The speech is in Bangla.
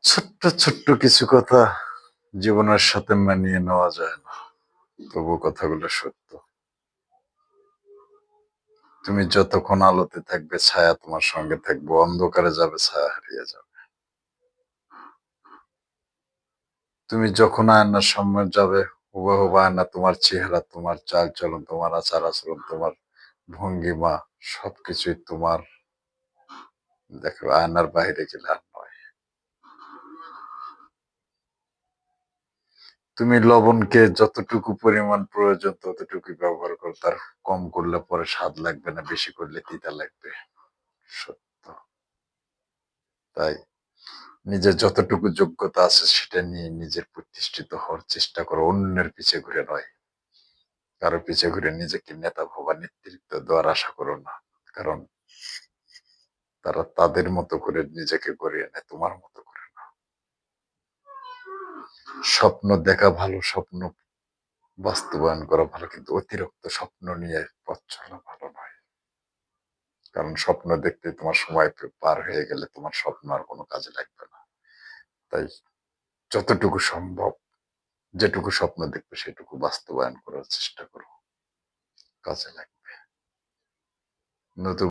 ছোট্ট ছোট্ট কিছু কথা জীবনের সাথে মানিয়ে নেওয়া যায় না, তবু কথাগুলো সত্য। তুমি যতক্ষণ আলোতে থাকবে ছায়া তোমার সঙ্গে থাকবে, অন্ধকারে যাবে ছায়া হারিয়ে যাবে। তুমি যখন আয়নার সামনে যাবে হুবহু আয়না তোমার চেহারা, তোমার চাল চলন, তোমার আচার আচরণ, তোমার ভঙ্গিমা সবকিছুই তোমার। দেখো আয়নার বাইরে গেলে আর নয়। তুমি লবণকে যতটুকু পরিমাণ প্রয়োজন ততটুকুই ব্যবহার করো, তার কম করলে পরে স্বাদ লাগবে না, বেশি করলে তিতা লাগবে। সত্য। তাই নিজের যতটুকু যোগ্যতা আছে সেটা নিয়ে নিজের প্রতিষ্ঠিত হওয়ার চেষ্টা করো, অন্যের পিছে ঘুরে নয়। কারো পিছে ঘুরে নিজেকে নেতা ভাবা, নেতৃত্ব দেওয়ার আশা করো না। কারণ তারা তাদের মতো করে নিজেকে গড়িয়ে নেয়, তোমার মতো করে না। স্বপ্ন দেখা ভালো, স্বপ্ন বাস্তবায়ন করা ভালো, কিন্তু অতিরিক্ত স্বপ্ন নিয়ে পথ চলা ভালো নয়। কারণ স্বপ্ন দেখতে তোমার সময় পার হয়ে গেলে তোমার স্বপ্ন আর কোনো কাজে লাগবে না। তাই যতটুকু সম্ভব, যেটুকু স্বপ্ন দেখবে সেটুকু বাস্তবায়ন করার চেষ্টা করো, কাজে লাগবে। নতুন